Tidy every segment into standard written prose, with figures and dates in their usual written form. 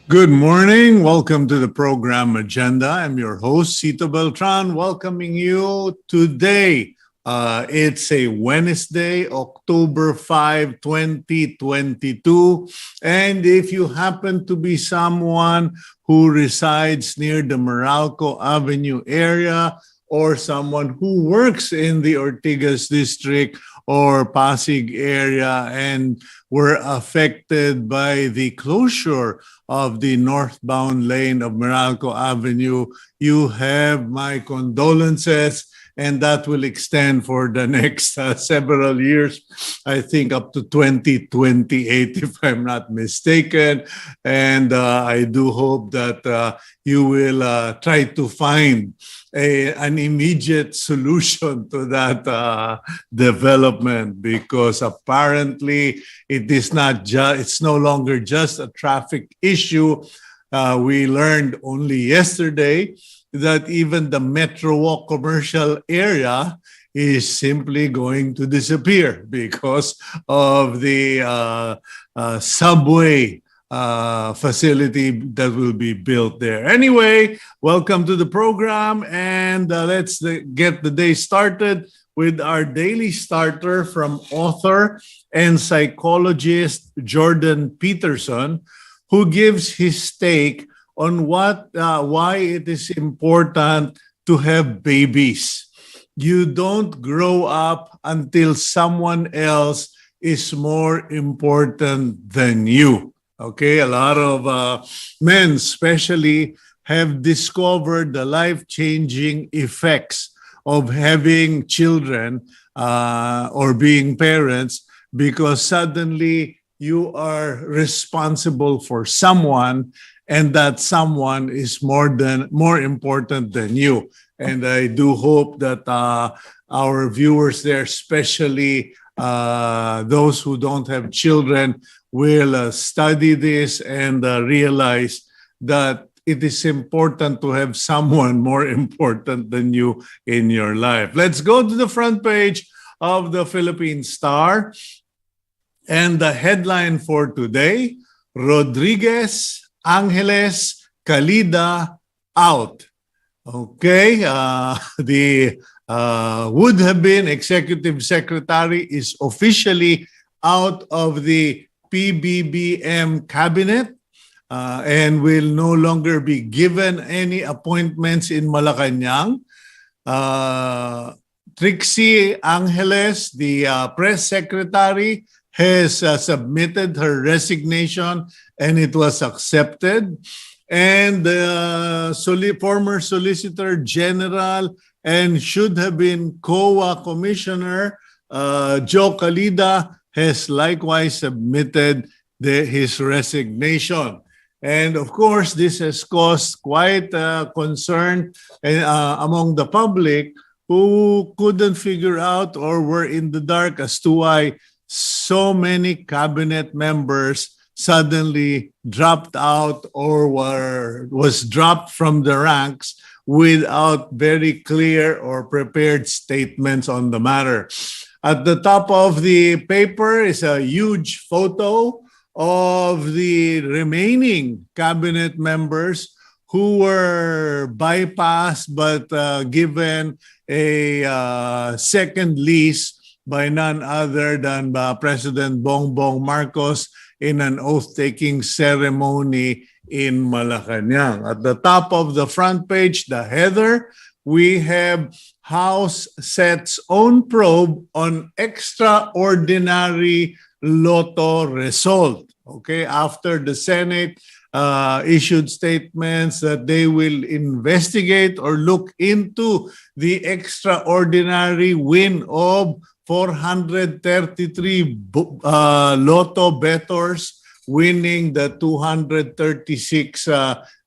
Good morning. Welcome to the program agenda. I'm your host, Cito Beltran, welcoming you today. It's a Wednesday, October 5, 2022. And if you happen to be someone who resides near the Meralco Avenue area or someone who works in the Ortigas district or Pasig area and were affected by the closure of the northbound lane of Meralco Avenue, you have my condolences, and that will extend for the next several years, I think up to 2028, if I'm not mistaken. And I do hope that you will try to find an immediate solution to that development, because apparently it's no longer just a traffic issue. We learned only yesterday that even the Metro Walk commercial area is simply going to disappear because of the subway facility that will be built there. Anyway, welcome to the program, and let's get the day started with our daily starter from author and psychologist Jordan Peterson, who gives his take on why it is important to have babies. You don't grow up until someone else is more important than you. Okay, a lot of men especially have discovered the life-changing effects of having children or being parents, because suddenly you are responsible for someone, and that someone is more important than you. And I do hope that our viewers there, especially those who don't have children, will study this and realize that it is important to have someone more important than you in your life. Let's go to the front page of the Philippine Star. And the headline for today: Rodriguez, Angeles, Calida out. Okay, the would have been executive secretary is officially out of the PBBM cabinet and will no longer be given any appointments in Malacanang. Trixie Angeles, the press secretary, has submitted her resignation, and it was accepted. And the former Solicitor General and should have been COA Commissioner Joe Calida has likewise submitted his resignation. And of course, this has caused quite concern among the public, who couldn't figure out or were in the dark as to why so many cabinet members suddenly dropped out or was dropped from the ranks without very clear or prepared statements on the matter. At the top of the paper is a huge photo of the remaining cabinet members who were bypassed but given a second lease by none other than President Bongbong Marcos in an oath-taking ceremony in Malacanang. At the top of the front page, the header, we have House sets own probe on extraordinary Lotto result. Okay, after the Senate issued statements that they will investigate or look into the extraordinary win of 433 Lotto bettors winning the 236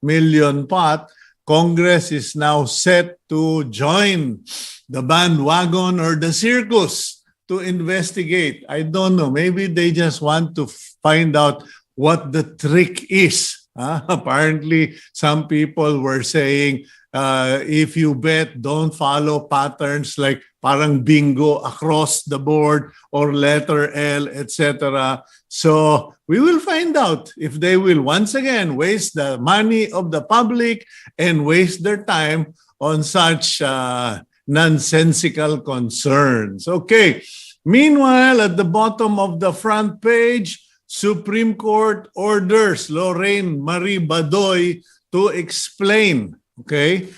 million pot. Congress is now set to join the bandwagon or the circus to investigate. I don't know. Maybe they just want to find out what the trick is Apparently, some people were saying, if you bet, don't follow patterns like parang bingo across the board or letter L, etc. So we will find out if they will once again waste the money of the public and waste their time on such nonsensical concerns. Okay. Meanwhile, at the bottom of the front page, Supreme Court orders Lorraine Marie Badoy to explain, okay,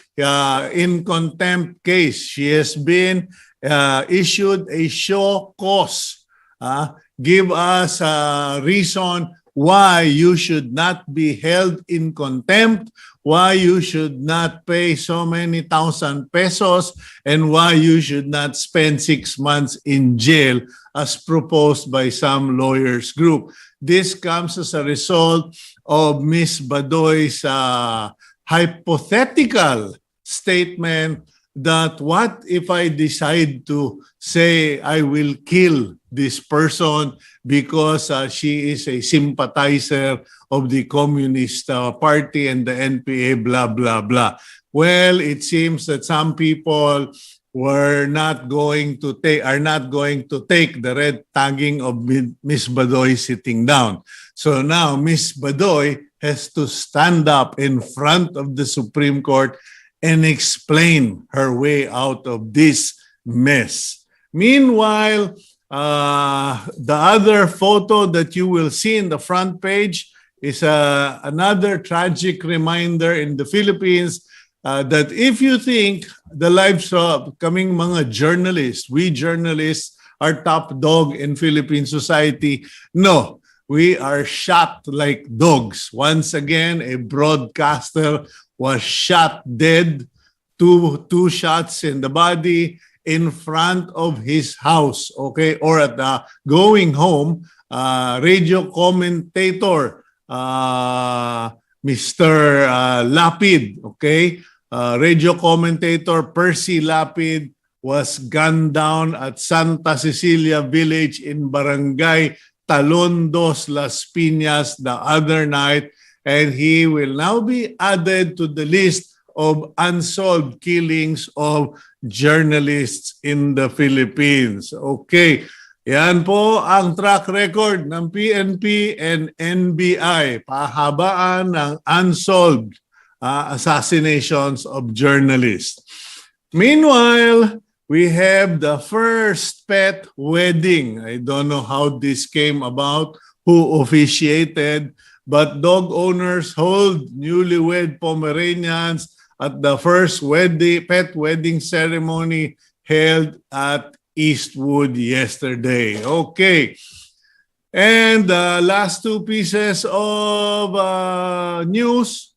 in contempt case. She has been issued a show cause. Give us a reason why you should not be held in contempt, why you should not pay so many thousand pesos, and why you should not spend 6 months in jail as proposed by some lawyers group. This comes as a result of Ms. Badoy's hypothetical statement that what if I decide to say I will kill this person because she is a sympathizer of the Communist Party and the NPA, blah, blah, blah. Well, it seems that some people are not going to take the red tagging of Ms. Badoy sitting down. So now Ms. Badoy has to stand up in front of the Supreme Court and explain her way out of this mess. Meanwhile, the other photo that you will see in the front page is another tragic reminder in the Philippines that if you think the lives of coming mga journalists, we journalists are top dog in Philippine society, no, we are shot like dogs. Once again, a broadcaster was shot dead, two shots in the body in front of his house, okay? Or at going home, radio commentator, Mr. Lapid, okay? Radio commentator Percy Lapid was gunned down at Santa Cecilia Village in Barangay Talondos, Las Piñas the other night, and he will now be added to the list of unsolved killings of journalists in the Philippines. Okay, yan po ang track record ng PNP and NBI, pahabaan ng unsolved assassinations of journalists. Meanwhile, we have the first pet wedding. I don't know how this came about, who officiated, but dog owners hold newlywed Pomeranians at the first pet wedding ceremony held at Eastwood yesterday. Okay. And the last two pieces of news,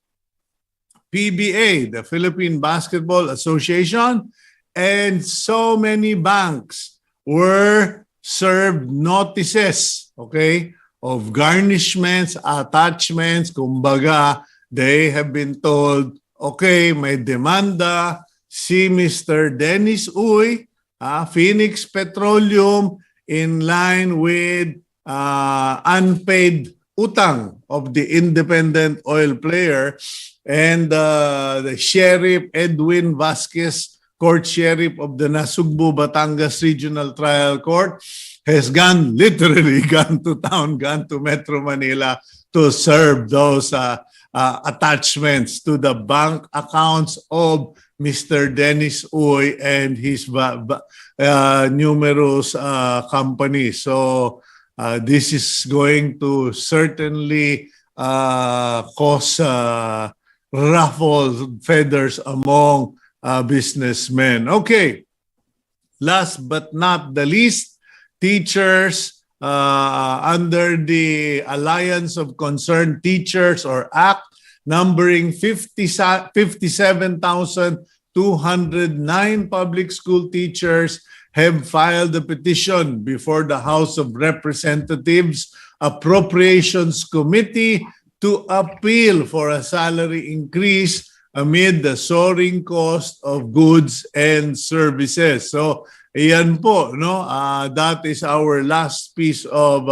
PBA, the Philippine Basketball Association, and so many banks were served notices, okay, of garnishments, attachments. Kumbaga, they have been told, okay, may demanda si Mr. Dennis Uy, Phoenix Petroleum, in line with unpaid utang of the independent oil player, and the Sheriff Edwin Vasquez, Court Sheriff of the Nasugbu, Batangas Regional Trial Court, has literally gone to town, gone to Metro Manila to serve those attachments to the bank accounts of Mr. Dennis Uy and his numerous companies. So this is going to certainly cause ruffled feathers among businessmen. Okay, last but not the least, teachers under the Alliance of Concerned Teachers, or ACT, numbering 57,209 public school teachers, have filed a petition before the House of Representatives Appropriations Committee to appeal for a salary increase amid the soaring cost of goods and services. So, ayan po, no? That is our last piece of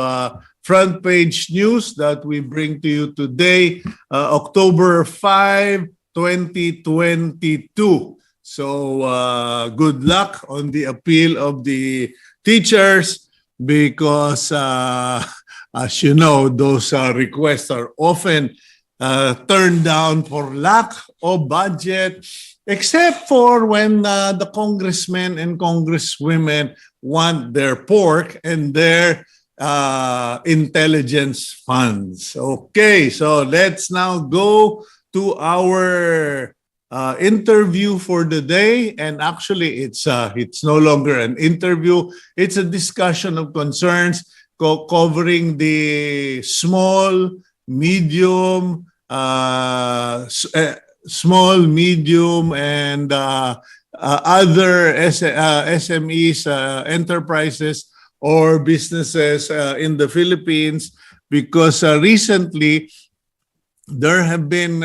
front page news that we bring to you today, October 5, 2022. So good luck on the appeal of the teachers because, as you know, those requests are often turned down for lack of budget, except for when the congressmen and congresswomen want their pork and their intelligence funds. Okay, so let's now go to our interview for the day. And actually, it's no longer an interview. It's a discussion of concerns covering the small, medium, and other SMEs, enterprises or businesses in the Philippines, because recently there have been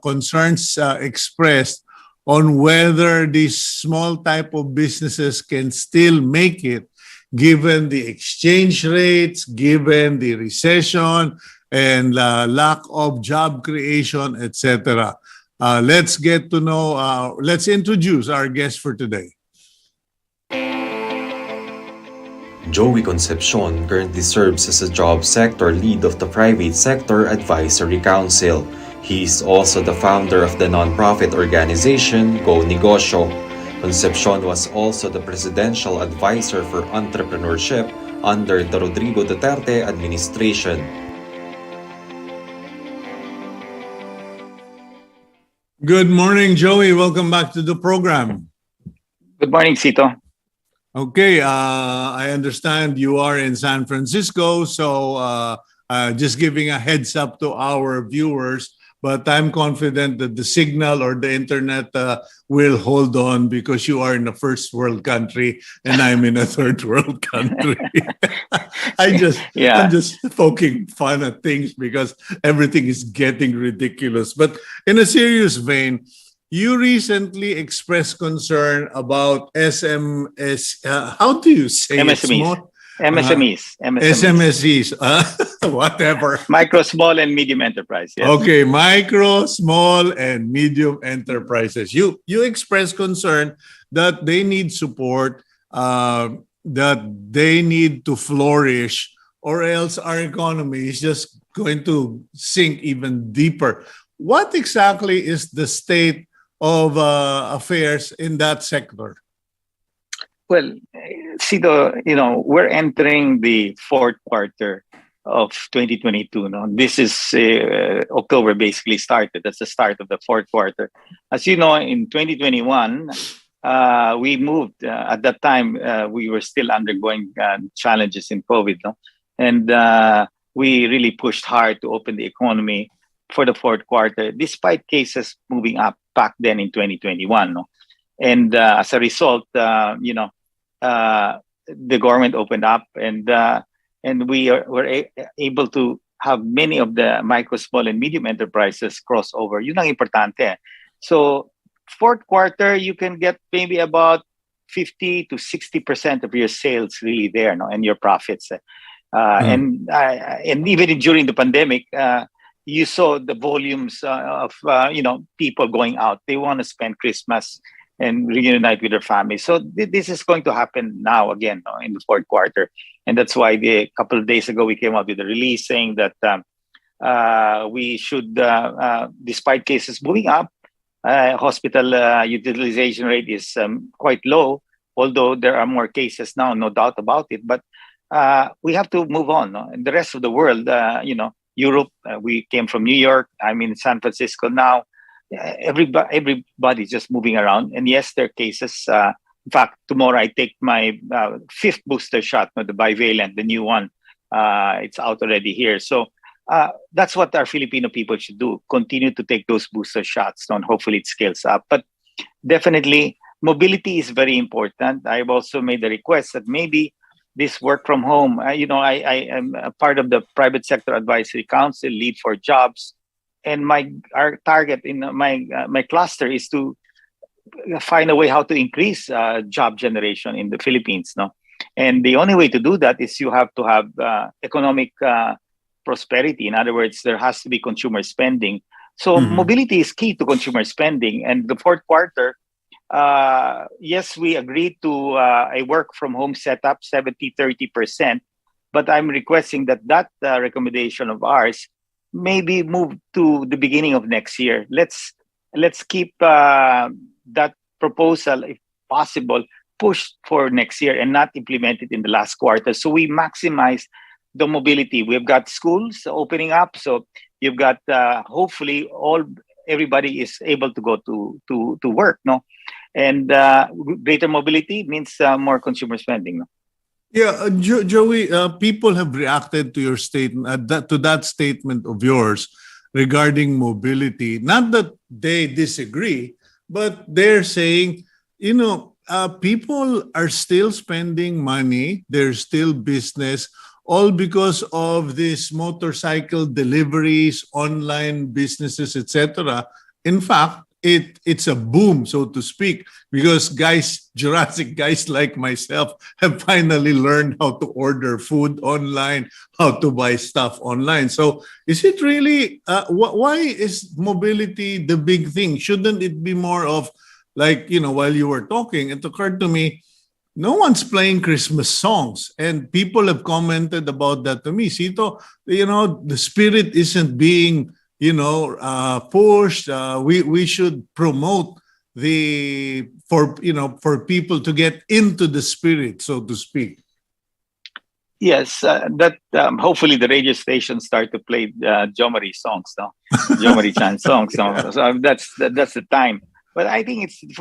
concerns expressed on whether these small type of businesses can still make it given the exchange rates, given the recession, and lack of job creation, etc. Let's get to know, let's introduce our guest for today. Joey Concepcion currently serves as a job sector lead of the Private Sector Advisory Council. He is also the founder of the nonprofit organization Negosyo. Concepcion was also the presidential advisor for entrepreneurship under the Rodrigo Duterte administration. Good morning, Joey. Welcome back to the program. Good morning, Cito. Okay, I understand you are in San Francisco, so just giving a heads up to our viewers, but I'm confident that the signal or the internet will hold on because you are in a first world country and I'm in a third world country. I'm just poking fun at things because everything is getting ridiculous. But in a serious vein, you recently expressed concern about SMS. How do you say MSMEs. MSMEs, whatever. Micro, small, and medium enterprise. Yes. Okay, micro, small, and medium enterprises. You express concern that they need support, that they need to flourish, or else our economy is just going to sink even deeper. What exactly is the state of affairs in that sector? Well, Cito, we're entering the fourth quarter of 2022. No? This is October basically started. That's the start of the fourth quarter. As you know, in 2021, we moved. At that time, we were still undergoing challenges in COVID. No? And we really pushed hard to open the economy for the fourth quarter, despite cases moving up back then in 2021. No? And as a result, the government opened up, and we were able to have many of the micro, small, and medium enterprises cross over. Yun ang importante. So, fourth quarter, you can get maybe about 50 to 60% of your sales really there, no, and your profits. And even during the pandemic, you saw the volumes of people going out. They want to spend Christmas and reunite with their families. So this is going to happen now again in the fourth quarter. And that's why a couple of days ago, we came out with a release saying that we should, despite cases moving up, hospital utilization rate is quite low, although there are more cases now, no doubt about it. But we have to move on. No? And the rest of the world, Europe, we came from New York. I'm in San Francisco now. Everybody's just moving around. And yes, there are cases. In fact, tomorrow I take my fifth booster shot, the bivalent, the new one. It's out already here. So that's what our Filipino people should do. Continue to take those booster shots, and hopefully it scales up. But definitely, mobility is very important. I've also made the request that maybe this work from home, I am a part of the Private Sector Advisory Council, Lead for Jobs. And our target in my cluster is to find a way how to increase job generation in the Philippines. No, And the only way to do that is you have to have economic prosperity. In other words, there has to be consumer spending. So mobility is key to consumer spending. And the fourth quarter, yes, we agreed to a work from home setup, 70-30%. But I'm requesting that recommendation of ours may be moved to the beginning of next year. Let's keep that proposal, if possible, pushed for next year and not implemented in the last quarter. So we maximize the mobility. We've got schools opening up, so you've got hopefully everybody is able to go to work, no? And greater mobility means more consumer spending, no? Yeah, Joey, people have reacted to your statement, to that statement of yours regarding mobility. Not that they disagree, but they're saying, people are still spending money. There's still business, all because of these motorcycle deliveries, online businesses, etc. In fact, it's a boom, so to speak, because Jurassic guys like myself have finally learned how to order food online, how to buy stuff online. So is it really, why is mobility the big thing? Shouldn't it be more of, like, while you were talking, it occurred to me, no one's playing Christmas songs. And people have commented about that to me. Cito, the spirit isn't being pushed. We should promote for people to get into the spirit, so to speak. Yes, that hopefully the radio stations start to play Jo Marie songs, no? Jo Marie Chan songs. No? So that's the time. But I think it's the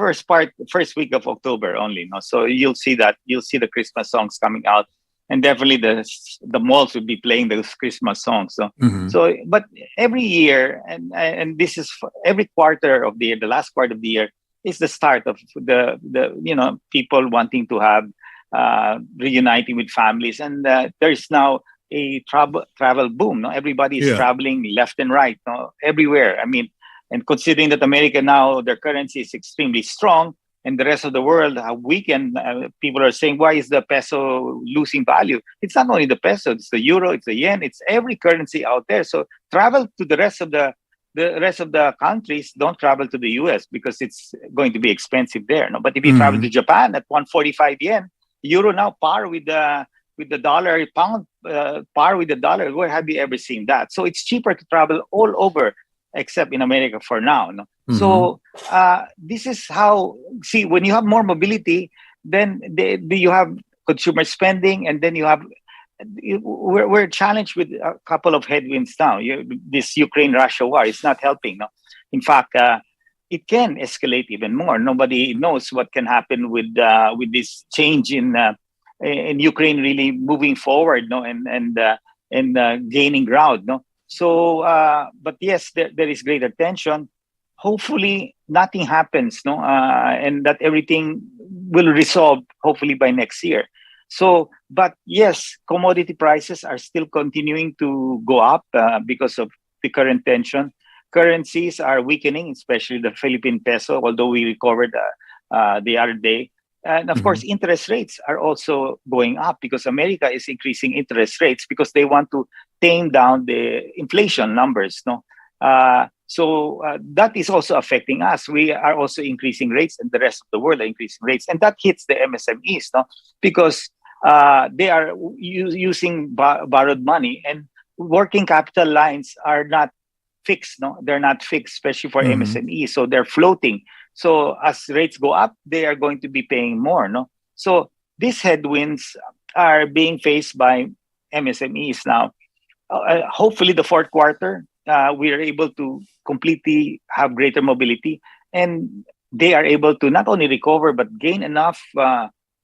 first week of October only, no? So you'll see the Christmas songs coming out. And definitely the malls will be playing those Christmas songs. So, but every year, and this is every quarter of the year, the last quarter of the year is the start of the people wanting to have reuniting with families, and there's now a travel boom. No, everybody is traveling left and right, no? Everywhere. I mean, and considering that America now their currency is extremely strong. And the rest of the world, how weakened, people are saying, why is the peso losing value? It's not only the peso, it's the euro, it's the yen, it's every currency out there. So travel to the rest of the countries. Don't travel to the US because it's going to be expensive there. No? But if you travel to Japan at 145 yen, euro now par with the dollar, pound par with the dollar. Where have you ever seen that? So it's cheaper to travel all over except in America for now. No? So this is how, see, when you have more mobility, then you have consumer spending, and then we're challenged with a couple of headwinds now. This Ukraine-Russia war is not helping. No? In fact, it can escalate even more. Nobody knows what can happen with this change in Ukraine really moving forward, no, and gaining ground, no. So, but yes, there is greater tension. Hopefully, nothing happens, no, and that everything will resolve hopefully by next year. So, but yes, commodity prices are still continuing to go up because of the current tension. Currencies are weakening, especially the Philippine peso, although we recovered the other day. And of course, interest rates are also going up because America is increasing interest rates because they want to tame down the inflation numbers. No, so that is also affecting us. We are also increasing rates, and the rest of the world are increasing rates, and that hits the MSMEs, no, because they are using borrowed money, and working capital lines are not fixed. No, they're not fixed, especially for MSMEs, so they're floating. So as rates go up, they are going to be paying more, no? So these headwinds are being faced by MSMEs now. Hopefully, the fourth quarter, we are able to completely have greater mobility, and they are able to not only recover but gain enough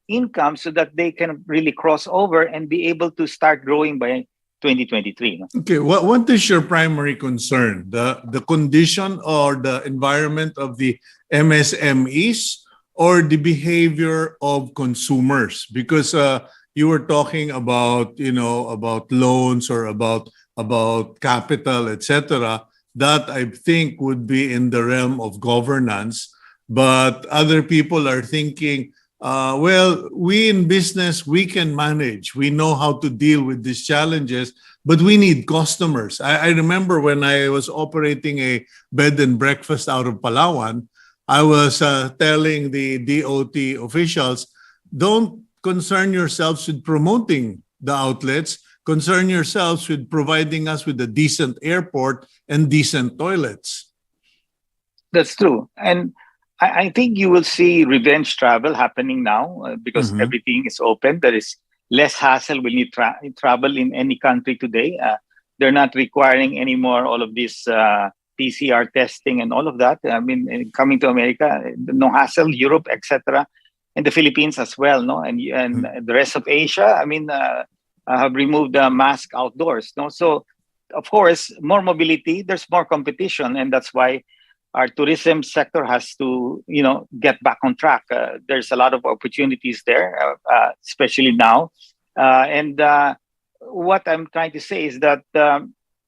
income so that they can really cross over and be able to start growing by 2023. No? Okay, what is your primary concern? The condition or the environment of the MSMEs or the behavior of consumers? Because you were talking about, about loans or about capital, etc. That I think would be in the realm of governance. But other people are thinking, Well, we in business, we can manage. We know how to deal with these challenges, but we need customers. I remember when I was operating a bed and breakfast out of Palawan, I was telling the DOT officials, don't concern yourselves with promoting the outlets. Concern yourselves with providing us with a decent airport and decent toilets. That's true. And I think you will see revenge travel happening now because Mhm. everything is open. There is less hassle when you travel in any country today. They're not requiring anymore all of this PCR testing and all of that. I mean, coming to America, no hassle. Europe, etc., and the Philippines as well. No, and the rest of Asia. I mean, have removed the mask outdoors. No, so of course, more mobility. There's more competition, and that's why our tourism sector has to, get back on track. There's a lot of opportunities there, especially now. And what I'm trying to say is that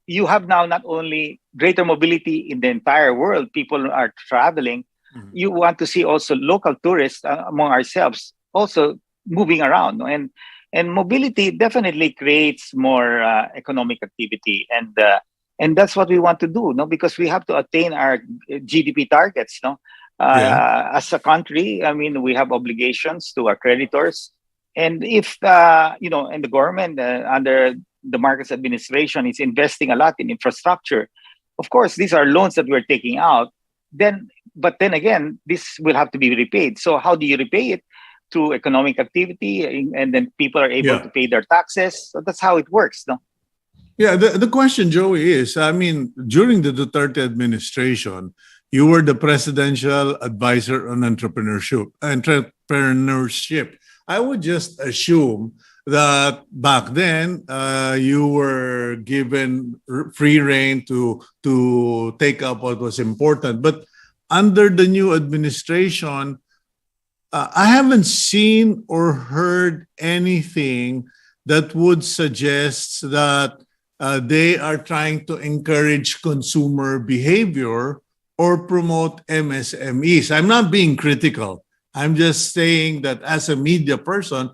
you have now not only greater mobility in the entire world, people are traveling. Mhm. You want to see also local tourists among ourselves also moving around, no? And mobility definitely creates more economic activity, and that's what we want to do, no? Because we have to attain our GDP targets, no? Yeah. As a country, I mean, we have obligations to our creditors, and if and the government under the Marcos administration is investing a lot in infrastructure, of course, these are loans that we're taking out. But then again, this will have to be repaid. So how do you repay it? Through economic activity, and then people are able Yeah. to pay their taxes. So that's how it works, no? Yeah, the question, Joey, is I mean, during the Duterte administration, you were the presidential advisor on entrepreneurship. Entrepreneurship. I would just assume that back then you were given free rein to take up what was important. But under the new administration, I haven't seen or heard anything that would suggest that they are trying to encourage consumer behavior or promote MSMEs. I'm not being critical. I'm just saying that as a media person,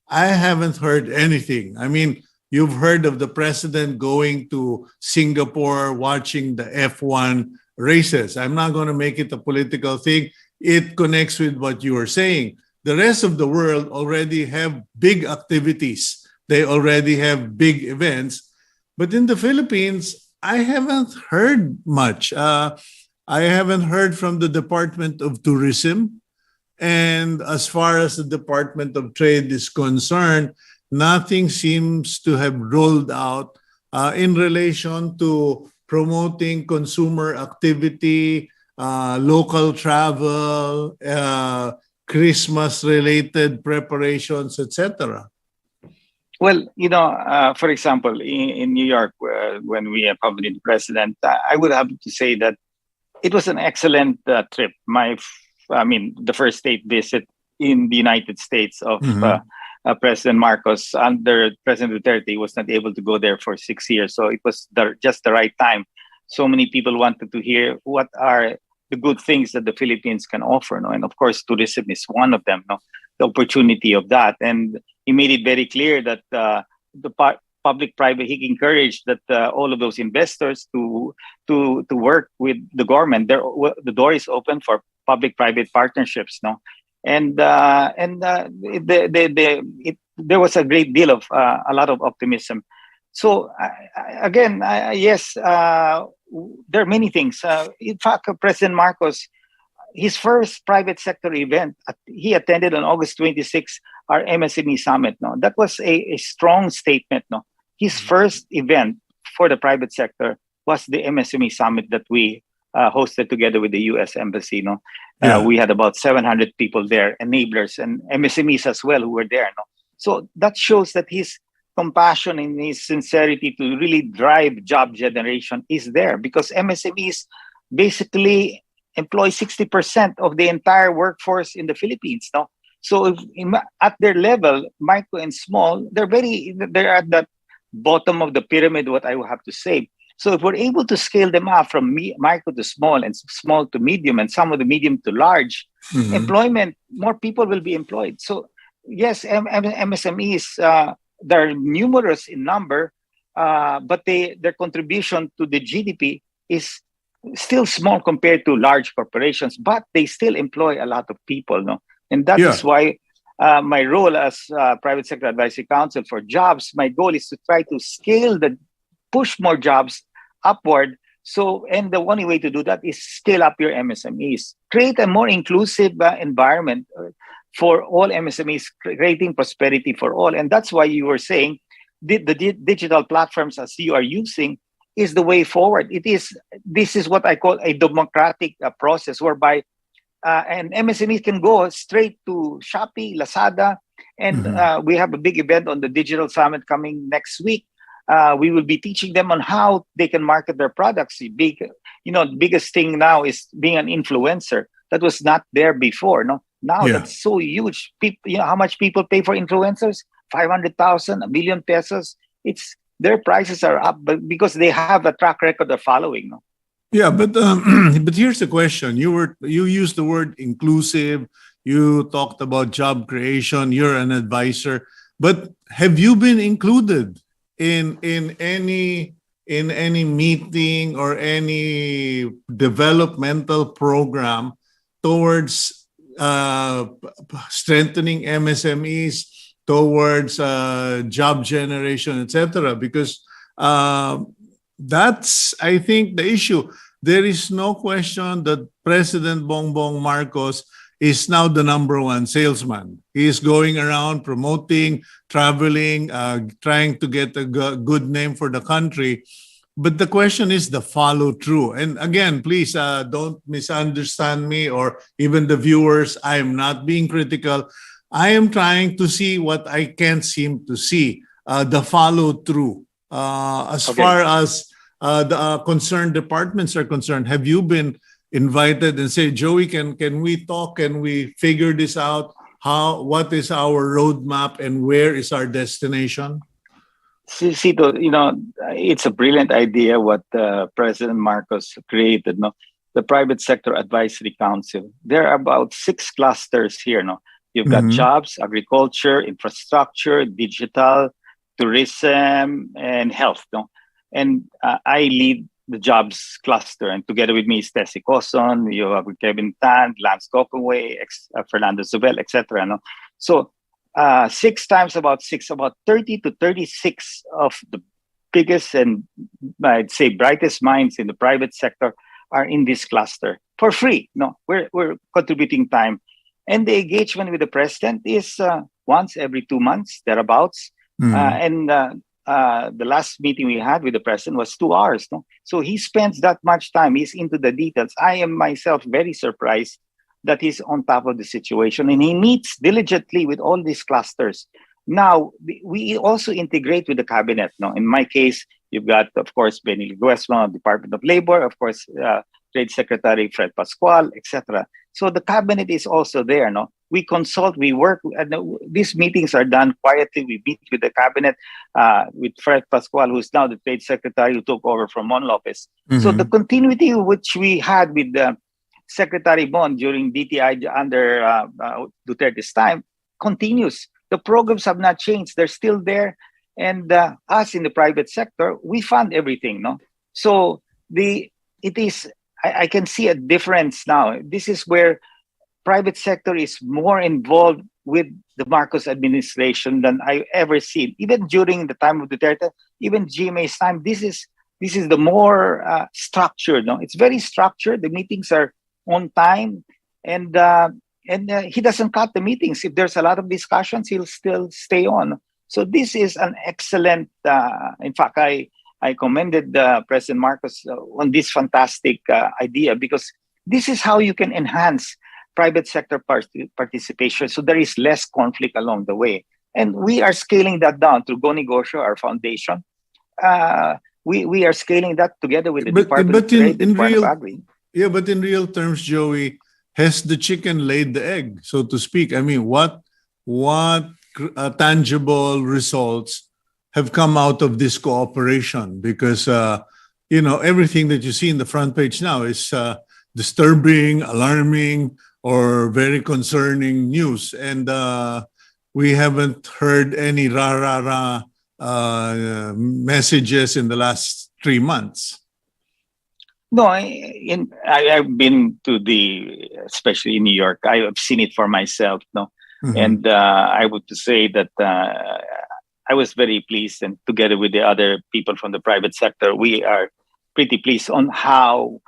I haven't heard anything. I mean, you've heard of the president going to Singapore watching the F1 races. I'm not going to make it a political thing. It connects with what you were saying. The rest of the world already have big activities. They already have big events. But in the Philippines, I haven't heard much. I haven't heard from the Department of Tourism. And as far as the Department of Trade is concerned, nothing seems to have rolled out in relation to promoting consumer activity, local travel, Christmas-related preparations, etc. Well, for example, in New York, when we accompanied the president, I would have to say that it was an excellent trip. The first state visit in the United States of Mhm. President Marcos under President Duterte was not able to go there for 6 years. So it was just the right time. So many people wanted to hear what are the good things that the Philippines can offer. No? And of course, tourism is one of them. No? The opportunity of that. And he made it very clear that public-private, he encouraged that all of those investors to work with the government. The door is open for public-private partnerships. No, there was a great deal of a lot of optimism. So yes, there are many things. In fact, President Marcos, his first private sector event, he attended on August 26, our MSME summit. No, that was a strong statement. No, his first event for the private sector was the MSME summit that we hosted together with the U.S. Embassy. No, Yeah. we had about 700 people there, enablers and MSMEs as well who were there. No, so that shows that his compassion and his sincerity to really drive job generation is there, because MSMEs basically employ 60% of the entire workforce in the Philippines. No, so at their level, micro and small, they're at the bottom of the pyramid. What I will have to say, So if we're able to scale them up from micro to small and small to medium and some of the medium to large, employment, more people will be employed. So yes, MSMEs, they're numerous in number, but their contribution to the GDP is still small compared to large corporations, but they still employ a lot of people. No? And that is why my role as Private Sector Advisory Council for Jobs, my goal is to try to push more jobs upward. So, and the only way to do that is scale up your MSMEs, create a more inclusive environment for all MSMEs, creating prosperity for all. And that's why you were saying the digital platforms as you are using is the way forward. This is what I call a democratic process whereby an MSME can go straight to Shopee, Lazada, and we have a big event on the Digital Summit coming next week. We will be teaching them on how they can market their products. The biggest thing now is being an influencer. That was not there before. No, now that's so huge. People, how much people pay for influencers? 500,000, a million pesos. Their prices are up, but because they have a track record of following. No? Yeah, but here's the question. You used the word inclusive. You talked about job creation. You're an advisor, but have you been included in any meeting or any developmental program towards strengthening MSMEs, towards job generation, etc.? Because that's, I think, the issue. There is no question that President Bongbong Marcos is now the number one salesman. He is going around promoting, traveling, trying to get a good name for the country. But the question is the follow through. And again, please don't misunderstand me or even the viewers. I am not being critical. I am trying to see what I can't seem to see, the follow through. As far as the concerned departments are concerned, have you been invited and say, Joey, can we talk? Can we figure this out? What is our roadmap and where is our destination? Cito, it's a brilliant idea what President Marcos created. No, the Private Sector Advisory Council. There are about 6 clusters here. No, you've got jobs, agriculture, infrastructure, digital, tourism, and health. No, and I lead the jobs cluster, and together with me is Tessie Coson, you have Kevin Tan, Lance Gokongwei, Fernando Zubel, etc. No? So 6 times about 30 to 36 of the biggest and I'd say brightest minds in the private sector are in this cluster for free. No, we're contributing time, and the engagement with the president is once every 2 months thereabouts, and the last meeting we had with the president was 2 hours. No? So he spends that much time. He's into the details. I am myself very surprised that he's on top of the situation, and he meets diligently with all these clusters. Now, we also integrate with the cabinet. No? In my case, you've got, of course, Benny Liguesma, Department of Labor, of course, Trade Secretary Fred Pascual, etc. So the cabinet is also there. No? We consult, we work. These meetings are done quietly. We meet with the cabinet, with Fred Pascual, who's now the Trade Secretary who took over from Mon Lopez. So the continuity which we had with Secretary Mon during DTI under Duterte's time continues. The programs have not changed. They're still there. And us in the private sector, we fund everything. No, so I can see a difference now. This is where private sector is more involved with the Marcos administration than I ever seen. Even during the time of Duterte, even GMA's time, this is the more structured. No, it's very structured. The meetings are on time, and he doesn't cut the meetings. If there's a lot of discussions, he'll still stay on. So this is an excellent. In fact, I commended President Marcos on this fantastic idea, because this is how you can enhance private sector participation, so there is less conflict along the way. And we are scaling that down through Go Negosyo, our foundation. We are scaling that together with the Department of Trade, the Department of Agri. Yeah, but in real terms, Joey, has the chicken laid the egg, so to speak? I mean, what tangible results have come out of this cooperation? Because everything that you see in the front page now is disturbing, alarming, or very concerning news. And we haven't heard any rah-rah-rah messages in the last 3 months. No, I've been to especially in New York. I have seen it for myself. No, and I would say that I was very pleased, and together with the other people from the private sector, we are pretty pleased on how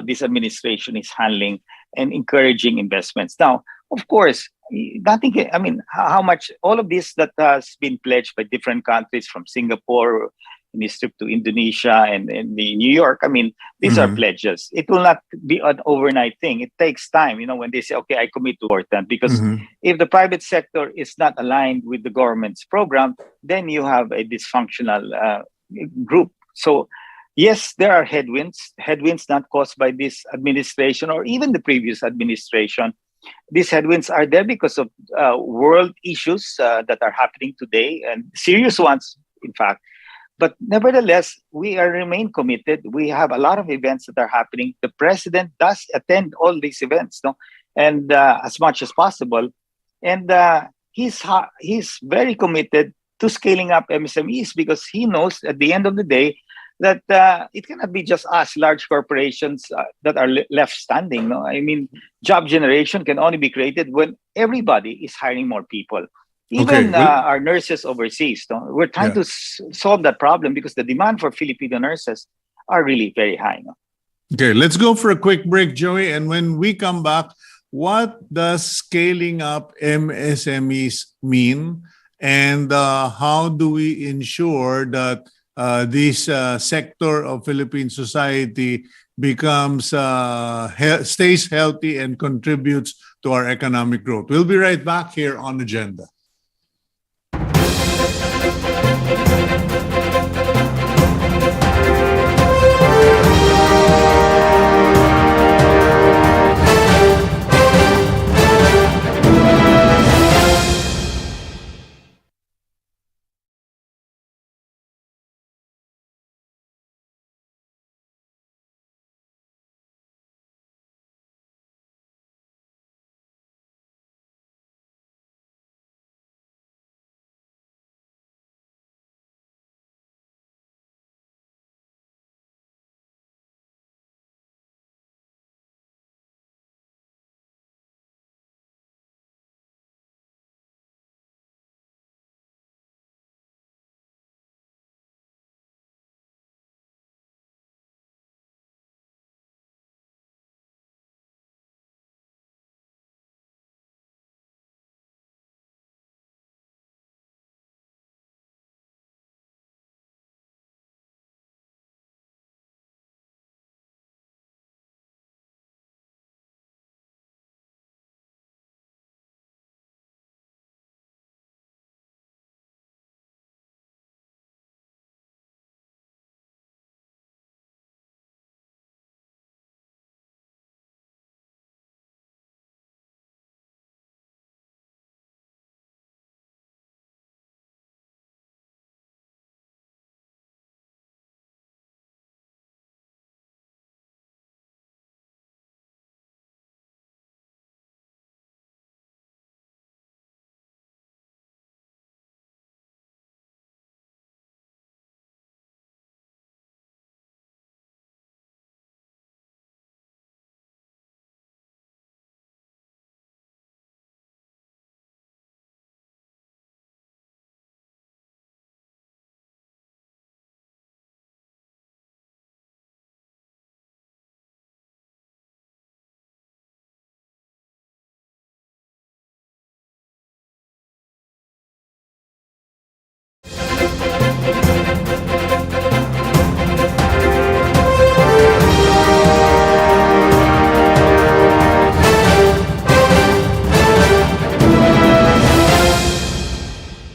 this administration is handling and encouraging investments. Now, of course, nothing. I mean, how much all of this that has been pledged by different countries, from Singapore in his trip to Indonesia and the New York. I mean, these are pledges. It will not be an overnight thing. It takes time. When they say, okay, I commit to important, because if the private sector is not aligned with the government's program, then you have a dysfunctional group. So yes, there are headwinds not caused by this administration or even the previous administration. These headwinds are there because of world issues that are happening today, and serious ones, in fact. But nevertheless, we remain committed. We have a lot of events that are happening. The president does attend all these events, and as much as possible. And he's very committed to scaling up MSMEs, because he knows at the end of the day that it cannot be just us, large corporations, that are left standing. No? I mean, job generation can only be created when everybody is hiring more people. Even our nurses overseas. No? We're trying to solve that problem, because the demand for Filipino nurses are really very high. No? Okay, let's go for a quick break, Joey. And when we come back, what does scaling up MSMEs mean? And how do we ensure that this sector of Philippine society becomes stays healthy and contributes to our economic growth? We'll be right back here on Agenda.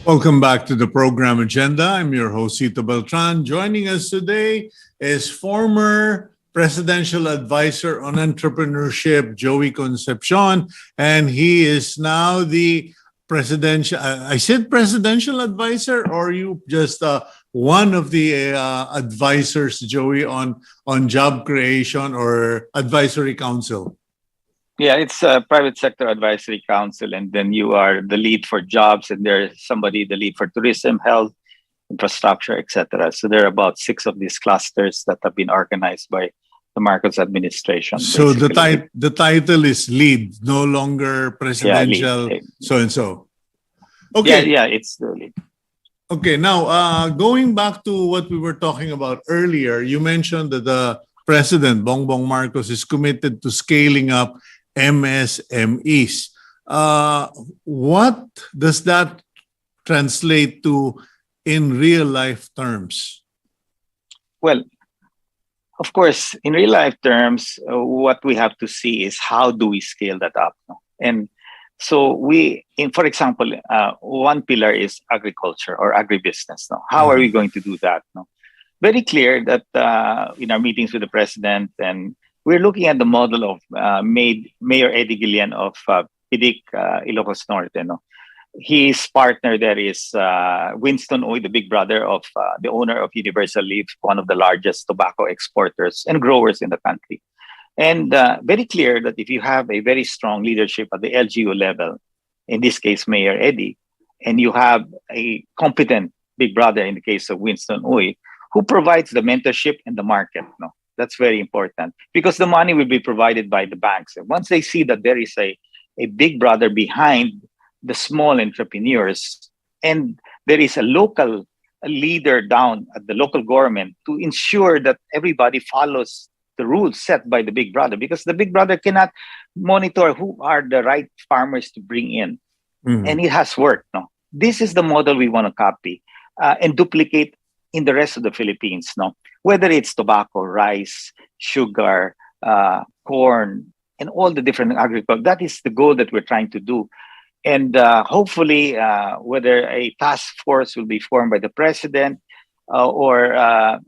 Welcome back to the program Agenda. I'm your host, Cito Beltran. Joining us today is former Presidential Advisor on Entrepreneurship, Joey Concepcion, and he is now the presidential, I said presidential advisor, or you just one of the advisors, Joey, on job creation or advisory council. Yeah, it's a private sector advisory council, and then you are the lead for jobs, and there's somebody the lead for tourism, health, infrastructure, etc. So there are about 6 of these clusters that have been organized by the Marcos administration. So basically. the title is lead, no longer Yeah, presidential, lead. so and so. Okay. Yeah, it's the lead. Okay, now going back to what we were talking about earlier, you mentioned that the President, Bongbong Marcos, is committed to scaling up MSMEs. What does that translate to in real life terms? Well, of course, in real life terms, what we have to see is how do we scale that up? No? And so for example, one pillar is agriculture or agribusiness. No? How are we going to do that? No? Very clear that in our meetings with the president, and we're looking at the model of Mayor Eddie Guillen of Pidik, Ilocos Norte. No? His partner there is Winston Uy, the big brother of the owner of Universal Leaf, one of the largest tobacco exporters and growers in the country. And very clear that if you have a very strong leadership at the LGU level, in this case, Mayor Eddie, and you have a competent big brother in the case of Winston Uy, who provides the mentorship and the market. No, that's very important because the money will be provided by the banks. And once they see that there is a big brother behind the small entrepreneurs, and there is a local leader down at the local government to ensure that everybody follows the rules set by the big brother, because the big brother cannot monitor who are the right farmers to bring in. Mm-hmm. And it has worked. No, this is the model we want to copy and duplicate in the rest of the Philippines. No, whether it's tobacco, rice, sugar, corn, and all the different agriculture. That is the goal that we're trying to do. And hopefully, whether a task force will be formed by the president or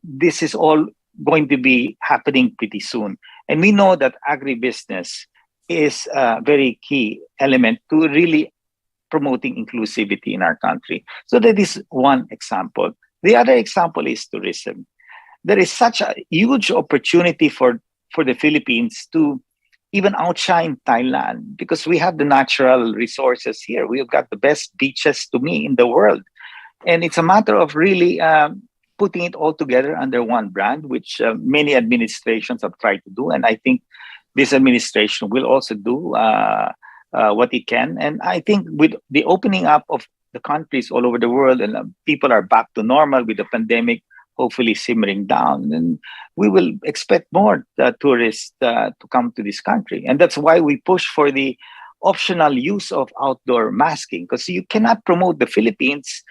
this is all going to be happening pretty soon. And we know that agribusiness is a very key element to really promoting inclusivity in our country. So that is one example. The other example is tourism. There is such a huge opportunity for the Philippines to even outshine Thailand because we have the natural resources here. We've got the best beaches, to me, in the world. And it's a matter of really putting it all together under one brand, which many administrations have tried to do. And I think this administration will also do what it can. And I think with the opening up of the countries all over the world and people are back to normal with the pandemic, hopefully simmering down, and we will expect more tourists to come to this country. And that's why we push for the optional use of outdoor masking, because you cannot promote the Philippines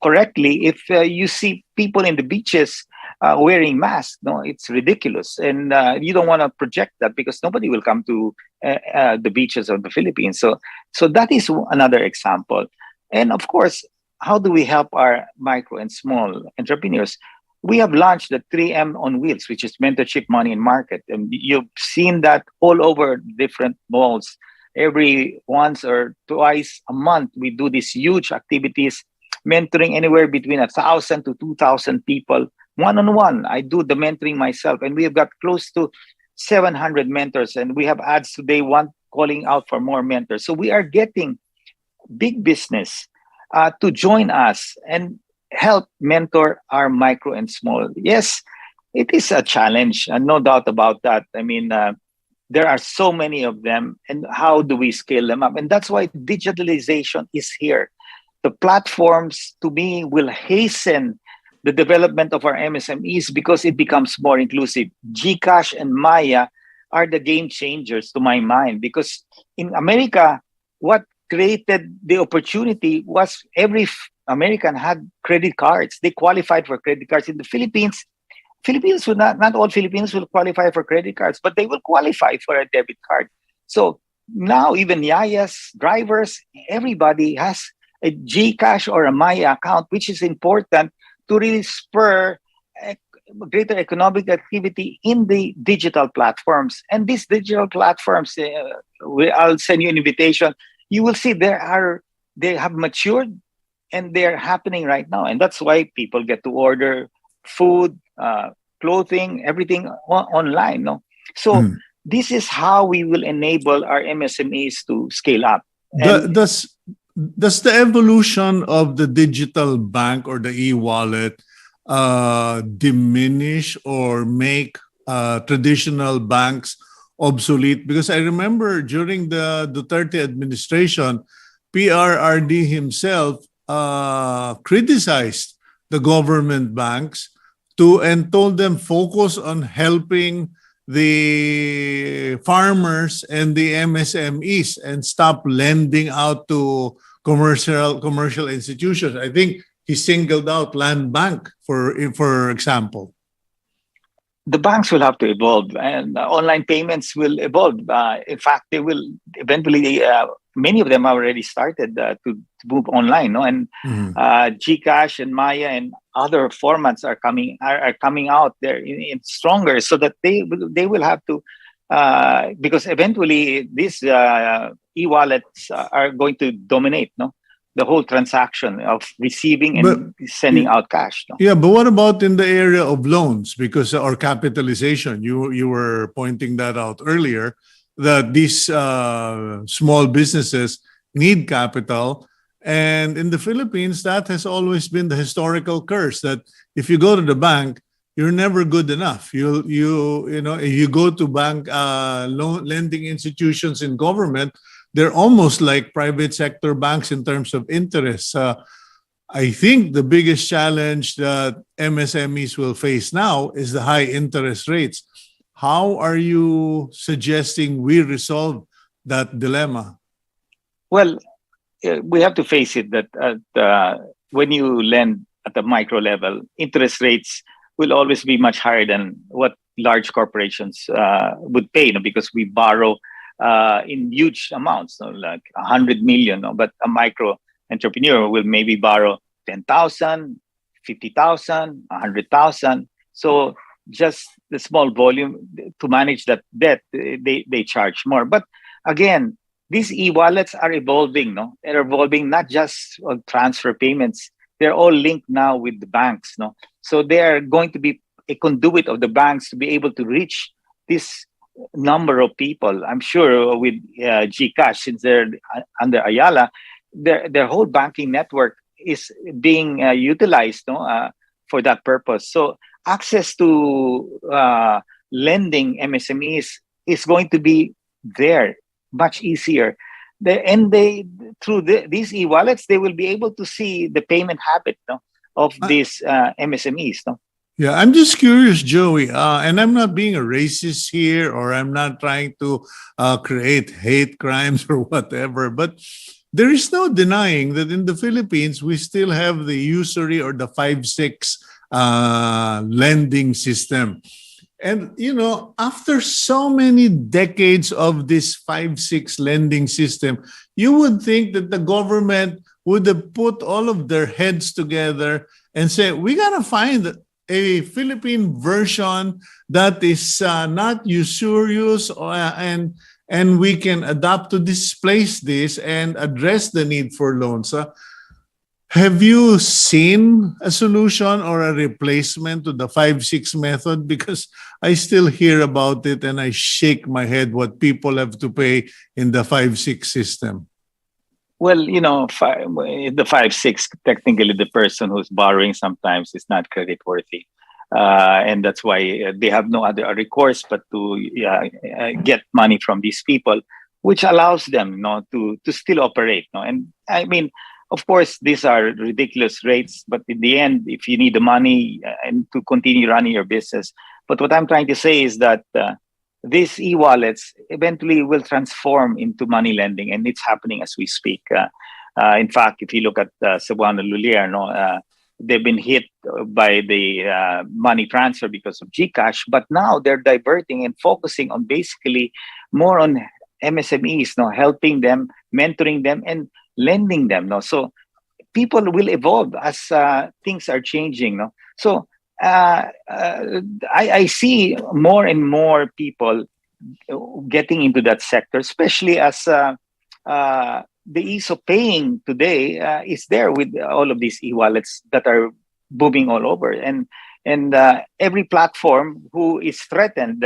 correctly if you see people in the beaches wearing masks. No, it's ridiculous. And you don't want to project that because nobody will come to the beaches of the Philippines. So that is another example. And of course, how do we help our micro and small entrepreneurs? We have launched the 3M on Wheels, which is mentorship, money, and market. And you've seen that all over different malls. Every once or twice a month, we do these huge activities, mentoring anywhere between 1,000 to 2,000 people, one-on-one. I do the mentoring myself. And we have got close to 700 mentors. And we have ads today, one calling out for more mentors. So we are getting big business to join us and help mentor our micro and small. Yes, it is a challenge, and no doubt about that. I mean, there are so many of them, and how do we scale them up? And that's why digitalization is here. The platforms, to me, will hasten the development of our MSMEs because it becomes more inclusive. GCash and Maya are the game changers to my mind, because in America, what created the opportunity was every American had credit cards. They qualified for credit cards. In the Philippines will not all Filipinos will qualify for credit cards, but they will qualify for a debit card. So now even yayas, drivers, everybody has a GCash or a Maya account, which is important to really spur greater economic activity in the digital platforms. And these digital platforms, I'll send you an invitation. You will see they have matured. and they're happening right now, and that's why people get to order food, clothing, everything online. No, so Mm. this is how we will enable our MSMEs to scale up. The, And does the evolution of the digital bank or the e-wallet diminish or make traditional banks obsolete? Because I remember during the Duterte administration, PRRD himself criticized the government banks and told them focus on helping the farmers and the MSMEs and stop lending out to commercial institutions. I think he singled out Land Bank for example. the banks will have to evolve, and online payments will evolve. In fact, they will eventually. Many of them have already started to move online, no? And Mhm. GCash and Maya and other formats are coming out there in stronger, so that they will have to, because eventually these e-wallets are going to dominate, no, the whole transaction of receiving But and sending out cash, no. yeah, but what about in the area of loans? Because or capitalization, you were pointing that out earlier, that these small businesses need capital, and in the Philippines, that has always been the historical curse that if you go to the bank, you're never good enough. You know, if you go to bank lending institutions in government, they're almost like private sector banks in terms of interest. I think the biggest challenge that MSMEs will face now is the high interest rates. How are you suggesting we resolve that dilemma? Well, we have to face it that when you lend at the micro level, interest rates will always be much higher than what large corporations would pay, you know, because we borrow in huge amounts, you know, like 100 million, no? But a micro entrepreneur will maybe borrow 10,000, 50,000, 100,000. So just the small volume to manage that debt, they charge more. But again, these e-wallets are evolving, no? They're evolving not just on transfer payments. They're all linked now with the banks, no? So they are going to be a conduit of the banks to be able to reach this number of people. I'm sure with GCash, since they're under Ayala, their whole banking network is being utilized, no, for that purpose. So access to lending MSMEs is going to be there much easier. Through these e-wallets, they will be able to see the payment habit, no, of these MSMEs. No? Yeah, I'm just curious, Joey, and I'm not being a racist here, or I'm not trying to create hate crimes or whatever, but there is no denying that in the Philippines, we still have the usury or the 5-6 lending system. And, you know, after so many decades of this 5-6 lending system, you would think that the government would have put all of their heads together and say, we got to find a Philippine version that is not usurious and we can adapt to displace this and address the need for loans. Have you seen a solution or a replacement to the 5-6 method? Because I still hear about it and I shake my head what people have to pay in the 5-6 system. Well, you know, the 5-6, technically the person who's borrowing sometimes is not credit worthy. And that's why they have no other recourse but to get money from these people, which allows them, you know, to still operate. You know? And I mean, of course, these are ridiculous rates, but in the end, if you need the money and to continue running your business. But what I'm trying to say is that these e-wallets eventually will transform into money lending, and it's happening as we speak. In fact, if you look at Cebuano Lulier, no, they've been hit by the money transfer because of GCash, but now they're diverting and focusing on basically more on MSMEs, no, helping them, mentoring them, and lending them. No, so people will evolve as things are changing. No, so I see more and more people getting into that sector, especially as the ease of paying today is there with all of these e-wallets that are booming all over, and every platform who is threatened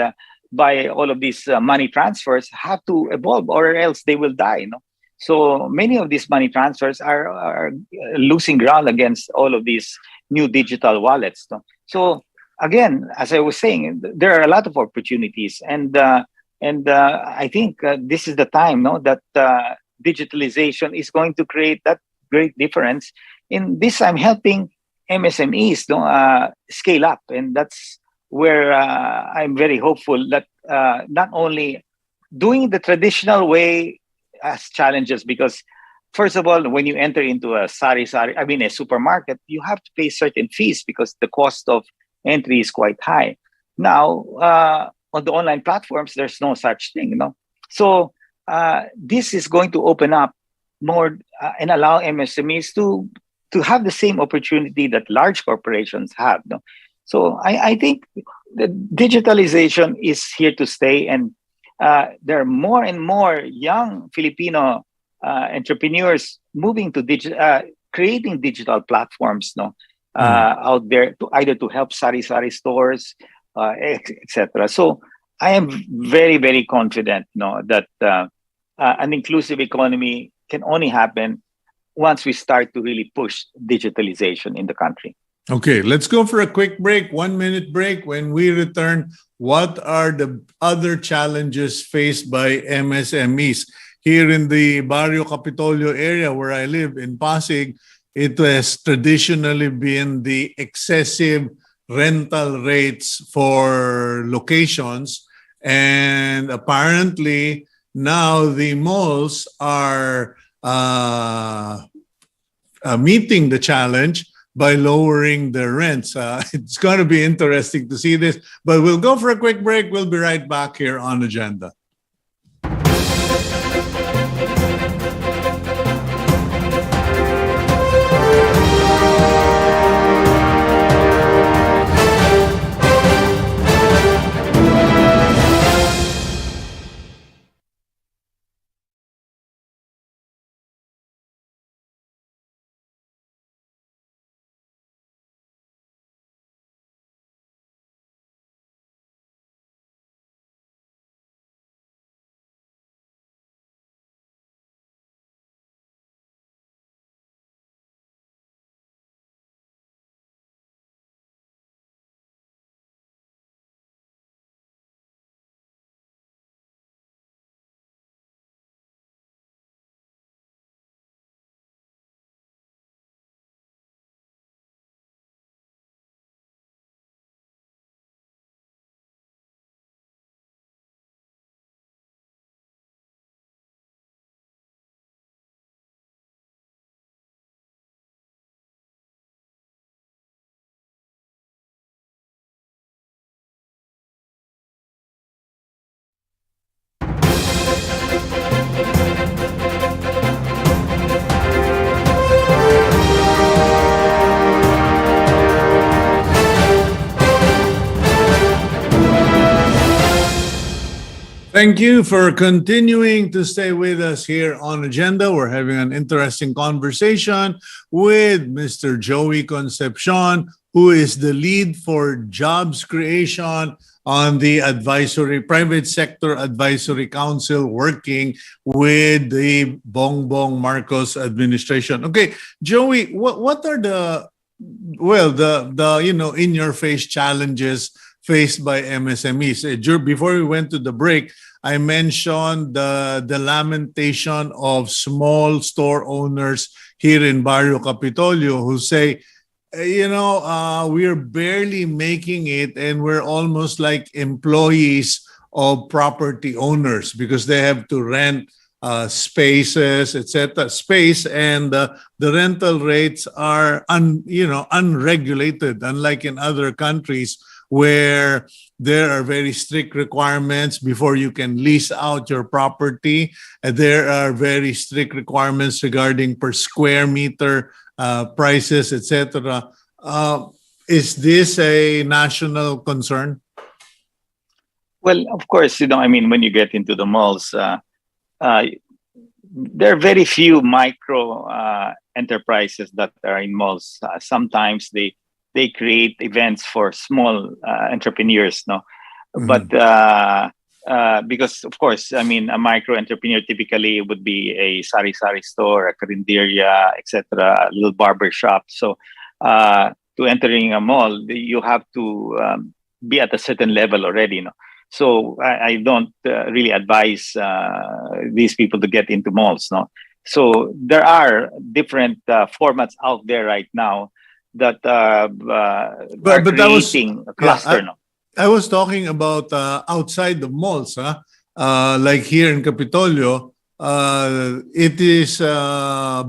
by all of these money transfers have to evolve, or else they will die. So many of these money transfers are losing ground against all of these new digital wallets. So again, as I was saying, there are a lot of opportunities, and I think this is the time, that digitalization is going to create that great difference. In this, I'm helping MSMEs scale up, and that's where I'm very hopeful that not only doing the traditional way has challenges, because first of all, when you enter into a a supermarket, you have to pay certain fees because the cost of entry is quite high. Now, on the online platforms, there's no such thing, So this is going to open up more and allow MSMEs to have the same opportunity that large corporations have. So I think the digitalization is here to stay, and there are more and more young Filipino entrepreneurs moving to creating digital platforms, out there to help sari-sari stores, etc. So I am very, very confident, that an inclusive economy can only happen once we start to really push digitalization in the country. Okay, let's go for a quick break, 1 minute break. When we return, what are the other challenges faced by MSMEs? Here in the Barrio Capitolio area where I live in Pasig, it has traditionally been the excessive rental rates for locations. And apparently now the malls are meeting the challenge by lowering their rents. It's going to be interesting to see this, but we'll go for a quick break. We'll be right back here on Agenda. Thank you for continuing to stay with us here on Agenda. We're having an interesting conversation with Mr. Joey Concepcion, who is the lead for jobs creation on the Private Sector Advisory Council, working with the Bongbong Marcos administration. Okay, Joey, what are the in-your-face challenges faced by MSMEs? Before we went to the break, I mentioned the lamentation of small store owners here in Barrio Capitolio who say, we're barely making it and we're almost like employees of property owners because they have to rent spaces, etc. And the rental rates are unregulated, unlike in other countries where there are very strict requirements before you can lease out your property. There are very strict requirements regarding per square meter prices, etc. Is this a national concern? Well, of course, when you get into the malls, there are very few micro enterprises that are in malls. Sometimes they create events for small entrepreneurs, no, but because of course, I mean, a micro entrepreneur typically would be a sari-sari store, a carinderia, etc., a little barber shop. So to entering a mall, you have to be at a certain level already, no. So I don't really advise these people to get into malls, no. So there are different formats out there right now that are but that was creating a yeah. cluster, no. I was talking about outside the malls, huh? Like here in Capitolio, it is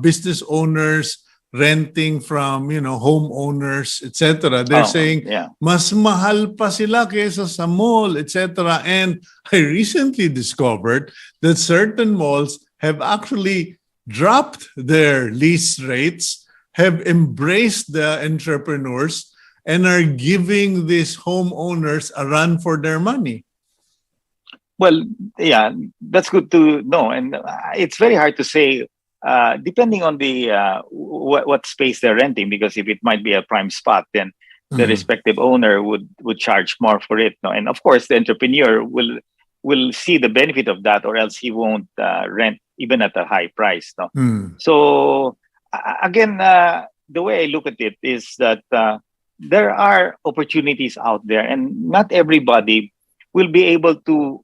business owners renting from, homeowners, etc. They're Oh, saying, yeah. mas mahal pa sila kaysa sa mall, etc. And I recently discovered that certain malls have actually dropped their lease rates, have embraced the entrepreneurs, and are giving these homeowners a run for their money. Well, yeah, that's good to know, and it's very hard to say, depending on the what space they're renting. Because if it might be a prime spot, then the respective owner would charge more for it. No? And of course, the entrepreneur will see the benefit of that, or else he won't rent even at a high price. No? So again, the way I look at it is that there are opportunities out there, and not everybody will be able to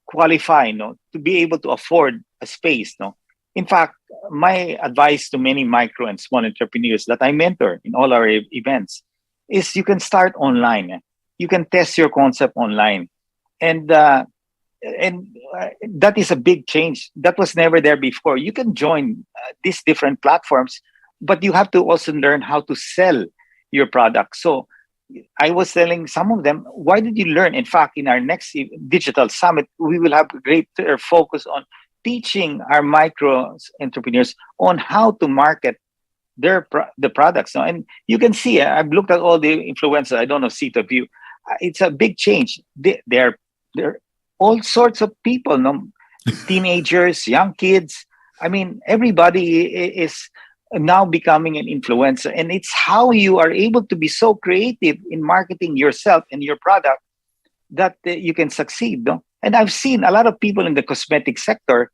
qualify, no, to be able to afford a space, no. In fact, my advice to many micro and small entrepreneurs that I mentor in all our events is you can start online. You can test your concept online, and that is a big change that was never there before. You can join these different platforms, but you have to also learn how to sell your product. So I was telling some of them, why did you learn? In fact, in our next digital summit, we will have a greater focus on teaching our micro entrepreneurs on how to market the products. And you can see, I've looked at all the influencers. I don't know, Cito, of you. It's a big change. They're all sorts of people, no? Teenagers, young kids. I mean, everybody is now becoming an influencer, and it's how you are able to be so creative in marketing yourself and your product that you can succeed, no? And I've seen a lot of people in the cosmetic sector,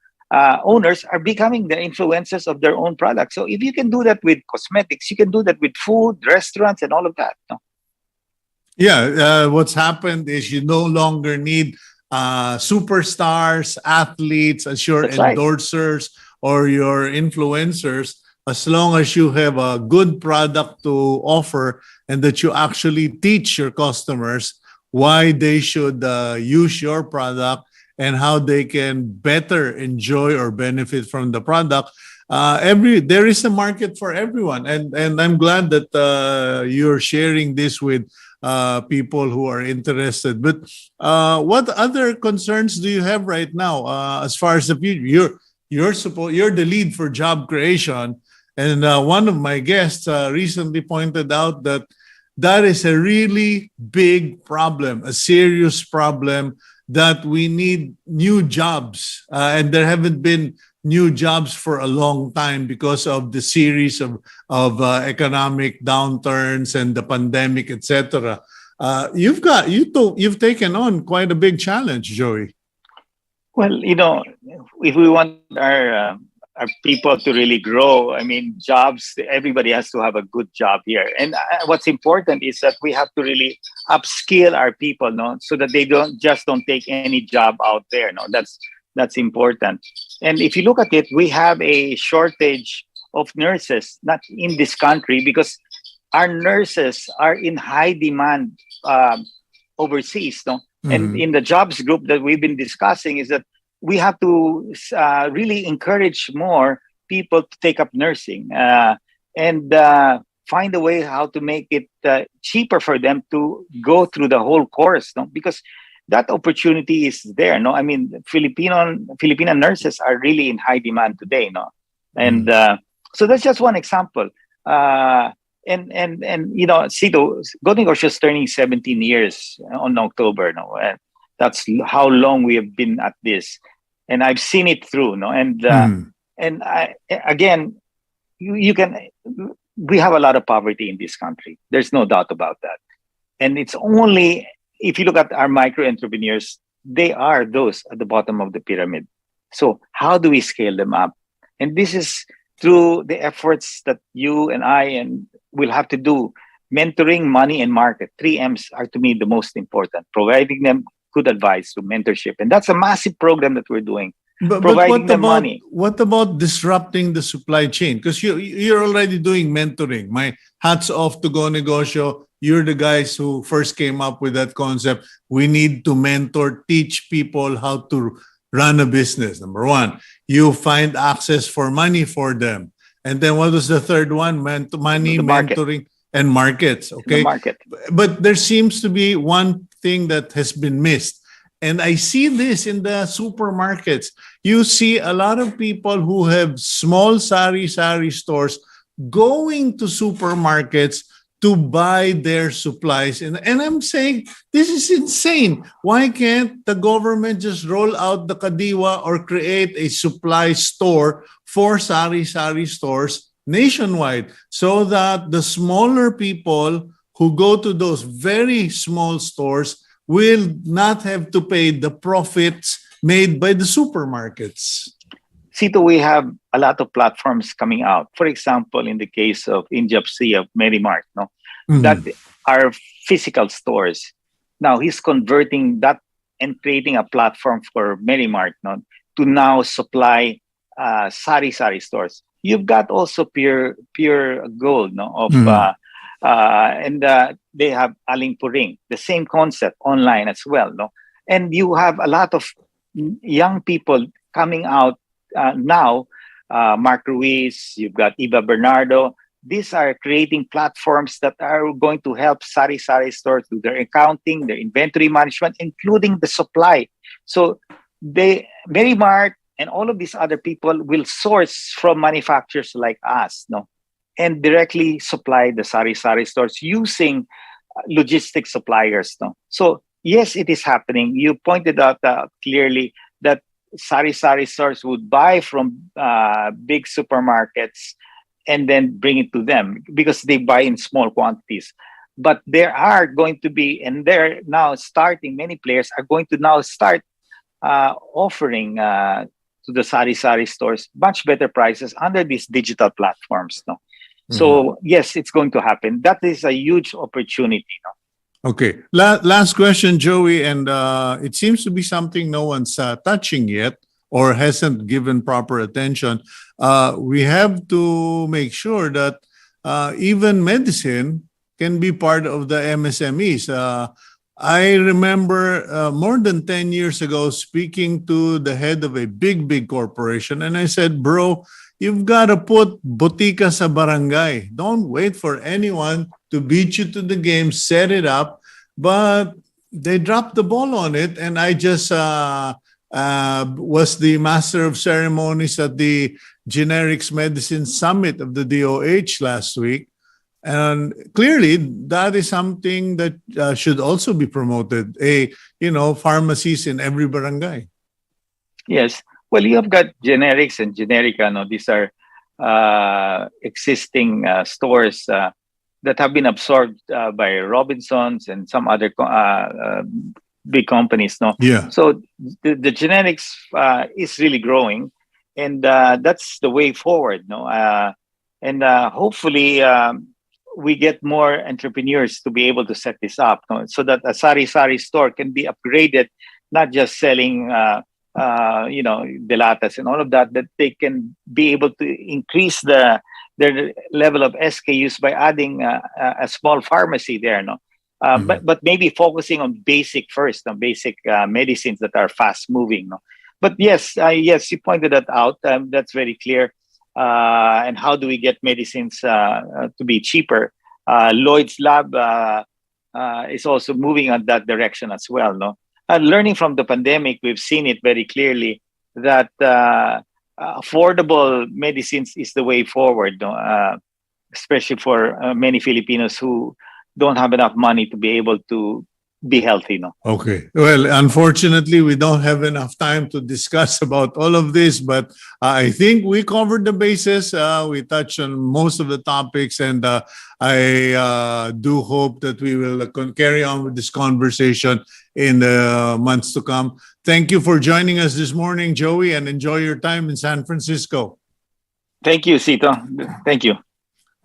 owners are becoming the influencers of their own products. So if you can do that with cosmetics, you can do that with food, restaurants, and all of that, no? Yeah, what's happened is you no longer need superstars, athletes as your That's right. endorsers or your influencers, as long as you have a good product to offer and that you actually teach your customers why they should use your product and how they can better enjoy or benefit from the product. There is a market for everyone, and I'm glad that you're sharing this with people who are interested. But what other concerns do you have right now as far as the future? You're the lead for job creation. And one of my guests recently pointed out that that is a really big problem, a serious problem, that we need new jobs. And there haven't been new jobs for a long time because of the series of economic downturns and the pandemic, etc. You've taken on quite a big challenge, Joey. Well, if we want our people to really grow, I mean, jobs, everybody has to have a good job here. And what's important is that we have to really upskill our people, no, so that they don't take any job out there. No, that's important. And if you look at it, we have a shortage of nurses, not in this country, because our nurses are in high demand overseas. No? And in the jobs group that we've been discussing is that we have to really encourage more people to take up nursing and find a way how to make it cheaper for them to go through the whole course, no? Because that opportunity is there. No, I mean, Filipino nurses are really in high demand today. No, and so that's just one example. And Cito, Go Negosyo is turning 17 years on October. No, and that's how long we have been at this. And I've seen it through, no, and And again, you can. We have a lot of poverty in this country. There's no doubt about that. And it's only if you look at our micro entrepreneurs, they are those at the bottom of the pyramid. So how do we scale them up? And this is through the efforts that you and I and will have to do. Mentoring, money, and market. 3 M's are to me the most important. Providing them good advice through mentorship. And that's a massive program that we're doing. But Providing them money. what about disrupting the supply chain? Because you're already doing mentoring. My hats off to Go Negosyo. You're the guys who first came up with that concept. We need to mentor, teach people how to run a business. Number one, you find access for money for them. And then what was the third one? Money, mentoring, and markets. Okay. The market. But there seems to be one thing that has been missed. And I see this in the supermarkets. You see a lot of people who have small sari stores going to supermarkets to buy their supplies. And I'm saying, this is insane. Why can't the government just roll out the kadiwa or create a supply store for sari stores nationwide so that the smaller people who go to those very small stores will not have to pay the profits made by the supermarkets? Cito, we have a lot of platforms coming out. For example, in the case of Injapsi of Merrimart, that are physical stores. Now he's converting that and creating a platform for Merrimart to now supply sari stores. You've got also pure gold and they have Aling Puring, the same concept online as well. And you have a lot of young people coming out now. Mark Ruiz, you've got Eva Bernardo. These are creating platforms that are going to help sari stores do their accounting, their inventory management, including the supply. So Merrimart and all of these other people will source from manufacturers like us, and directly supply the sari stores using logistic suppliers. So yes, it is happening. You pointed out clearly that sari stores would buy from big supermarkets and then bring it to them because they buy in small quantities. But there are going to be, and they're now starting, many players are going to now start offering to the sari stores much better prices under these digital platforms. So yes, it's going to happen. That is a huge opportunity. Okay. Last question, Joey, and it seems to be something no one's touching yet or hasn't given proper attention. We have to make sure that even medicine can be part of the MSMEs. I remember more than 10 years ago speaking to the head of a big corporation, and I said, bro, you've got to put botica sa barangay. Don't wait for anyone to beat you to the game, set it up. But they dropped the ball on it, and I just was the master of ceremonies at the Generics Medicine Summit of the DOH last week. And clearly, that is something that should also be promoted. Pharmacies in every barangay. Yes. Well, you have got generics and generica. These are existing stores that have been absorbed by Robinsons and some other big companies. Yeah. So the generics is really growing, and that's the way forward. And hopefully we get more entrepreneurs to be able to set this up, so that a sari store can be upgraded, not just selling delatas and all of that they can be able to increase their level of SKUs by adding a small pharmacy there. But maybe focusing on basic first, on basic medicines that are fast moving. But yes, you pointed that out. That's very clear. And how do we get medicines to be cheaper? Lloyd's Lab is also moving on that direction as well. Learning from the pandemic, we've seen it very clearly that affordable medicines is the way forward, especially for many Filipinos who don't have enough money to be able to be healthy, no? Okay. Well, unfortunately, we don't have enough time to discuss about all of this, but I think we covered the bases. We touched on most of the topics, and I do hope that we will carry on with this conversation in the months to come. Thank you for joining us this morning, Joey, and enjoy your time in San Francisco. Thank you, Cito. Thank you.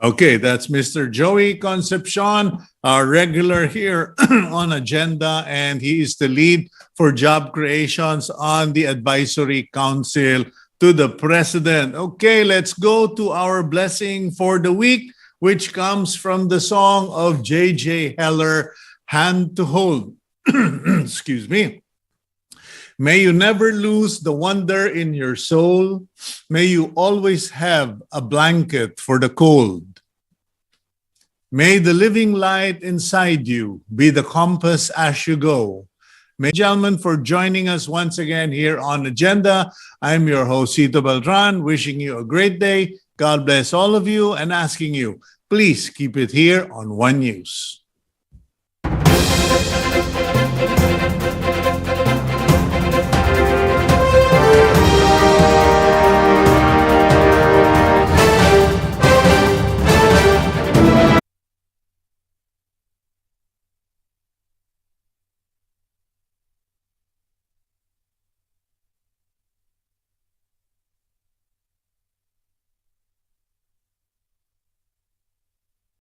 Okay, that's Mr. Joey Concepcion, our regular here on Agenda, and he is the lead for job creations on the Advisory Council to the President. Okay, let's go to our blessing for the week, which comes from the song of J.J. Heller, Hand to Hold. Excuse me. May you never lose the wonder in your soul. May you always have a blanket for the cold. May the living light inside you be the compass as you go. May gentlemen for joining us once again here on Agenda. I'm your host, Cito Beltran, wishing you a great day. God bless all of you and asking you, please keep it here on One News.